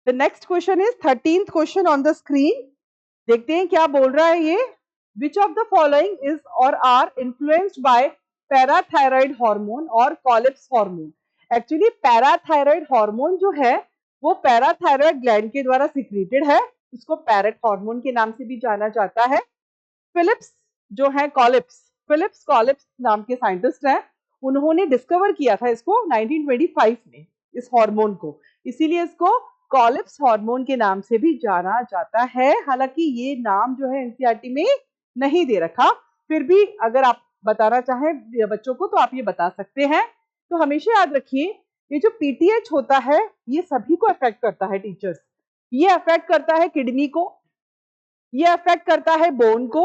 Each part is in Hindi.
The next question is 13th question on the screen. देखते हैं क्या बोल रहा है ये। Which of the following is or are influenced by parathyroid hormone और कॉलिप्स हार्मोन। एक्चुअली पैराथायराइड हार्मोन जो है वो पैराथायराइड ग्लैंड के द्वारा सिक्रीटेड है, इसको पैरेट हार्मोन के नाम से भी जाना जाता है। फिलिप्स जो है फिलिप्स कॉलिप्स नाम के साइंटिस्ट हैं, उन्होंने डिस्कवर किया था इसको 1925 में, इस हार्मोन को, इसीलिए इसको कॉलिप्स हार्मोन के नाम से भी जाना जाता है। हालांकि ये नाम जो है एनसीईआरटी में नहीं दे रखा, फिर भी अगर आप बताना चाहें बच्चों को तो आप ये बता सकते हैं। तो हमेशा याद रखिए ये जो पीटीएच होता है ये सभी को अफेक्ट करता है टीचर्स। ये अफेक्ट करता है किडनी को, ये अफेक्ट करता है बोन को,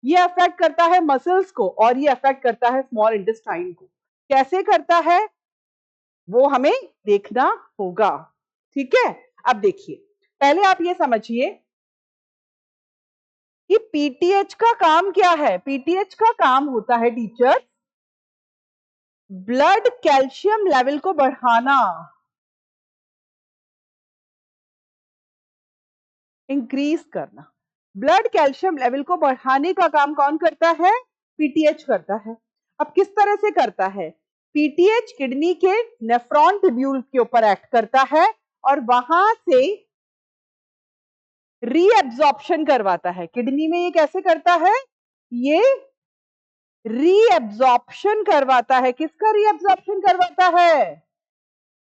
ये अफेक्ट करता है मसल्स को, और ये अफेक्ट करता है स्मॉल इंटेस्टाइन को। कैसे करता है वो हमें देखना होगा, ठीक है। अब देखिए, पहले आप ये समझिए कि पीटीएच का काम क्या है। पीटीएच का काम होता है टीचर ब्लड कैल्शियम लेवल को बढ़ाना, इंक्रीज करना। ब्लड कैल्शियम लेवल को बढ़ाने का काम कौन करता है? पीटीएच करता है। अब किस तरह से करता है? पीटीएच किडनी के नेफ्रॉन ट्यूब्यूल के ऊपर एक्ट करता है और वहां से रीएब्जॉर्प्शन करवाता है। किडनी में ये कैसे करता है? ये रीएब्जॉर्प्शन करवाता है। किसका रीएब्जॉर्प्शन करवाता है?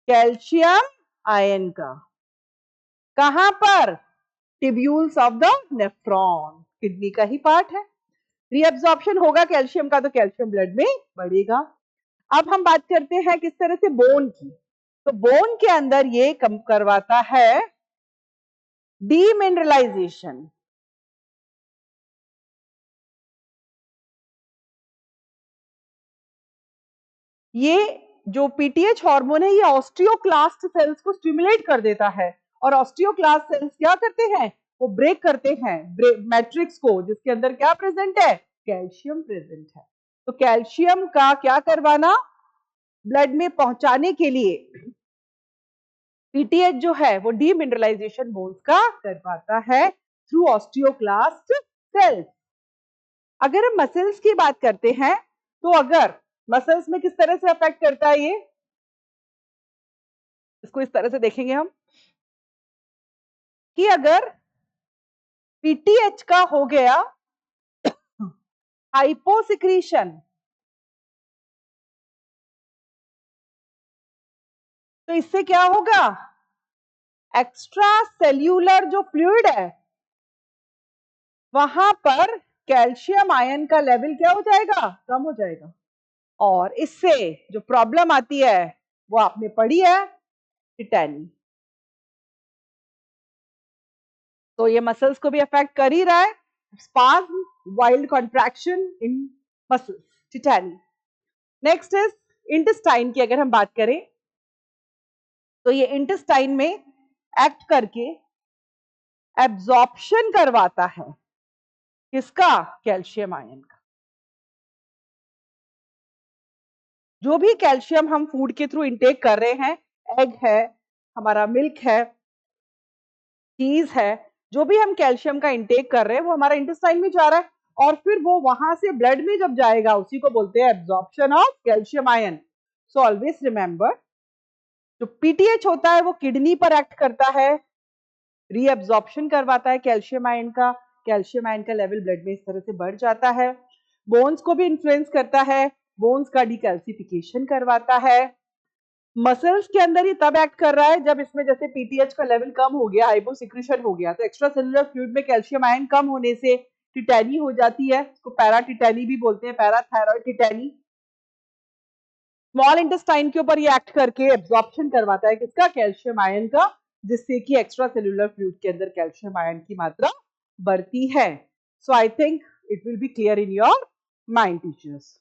कैल्शियम आयन का। कहां पर? Tubules of the nephron, kidney का ही पार्ट है। रीअब्जॉर्प्शन होगा कैल्शियम का तो कैल्शियम ब्लड में बढ़ेगा। अब हम बात करते हैं किस तरह से बोन की। तो बोन के अंदर ये कम करवाता है डीमिनरलाइजेशन। ये जो पीटीएच हार्मोन है ये ऑस्टियोक्लास्ट सेल्स को स्टिमुलेट कर देता है, और ऑस्टियोक्लास्ट सेल्स क्या करते हैं? वो ब्रेक करते हैं मैट्रिक्स को, जिसके अंदर क्या प्रेजेंट है? कैल्शियम प्रेजेंट है। तो कैल्शियम का क्या करवाना, ब्लड में पहुंचाने के लिए पीटीएच जो है वो डीमिनरलाइजेशन बोन्स का करवाता है थ्रू ऑस्टियोक्लास्ट सेल्स। अगर हम मसल्स की बात करते हैं तो अगर मसल्स में किस तरह से अफेक्ट करता है ये, इसको इस तरह से देखेंगे हम कि अगर पीटीएच का हो गया हाइपोसिक्रीशन, तो इससे क्या होगा? एक्स्ट्रा सेल्यूलर जो फ्लूइड है वहां पर कैल्शियम आयन का लेवल क्या हो जाएगा? कम हो जाएगा। और इससे जो प्रॉब्लम आती है वो आपने पढ़ी है, टिटैनी। तो ये मसल्स को भी अफेक्ट कर ही रहा है। Spasm, wild contraction in muscles, टिटैनी। Next is intestine की अगर हम बात करें तो ये इंटेस्टाइन में एक्ट करके एब्जॉर्प्शन करवाता है किसका? कैल्शियम आयन का। जो भी कैल्शियम हम फूड के थ्रू इंटेक कर रहे हैं, एग है, हमारा मिल्क है, चीज है, जो भी हम कैल्शियम का इंटेक कर रहे हैं वो हमारा इंटेस्टाइन में जा रहा है, और फिर वो वहां से ब्लड में जब जाएगा उसी को बोलते हैं absorption of calcium ion. So always remember, जो पीटीएच होता है वो किडनी पर एक्ट करता है, रीअब्जॉर्प्शन करवाता है कैल्शियम आयन का, कैल्शियम आयन का लेवल ब्लड में इस तरह से बढ़ जाता है। बोन्स को भी इन्फ्लुएंस करता है, बोन्स का डिकैल्सिफिकेशन करवाता है। मसल्स के अंदर ही तब एक्ट कर रहा है जब इसमें जैसे पीटीएच का लेवल कम हो गया, हाइपोसिक्रीशन हो गया, तो एक्स्ट्रा सेलुलर फ्लूइड में कैल्शियम आयन कम होने से टिटैनी हो जाती है, इसको पैरा टिटैनी भी बोलते हैं, पैराथायरॉइड टिटैनी। स्मॉल इंटेस्टाइन के ऊपर ये एक्ट करके एब्जॉर्प्शन करवाता है किसका? कैल्शियम आयन का, जिससे कि एक्स्ट्रा सेलुलर फ्लूइड के अंदर कैल्शियम आयन की मात्रा बढ़ती है। So I think it will be clear in your mind teachers.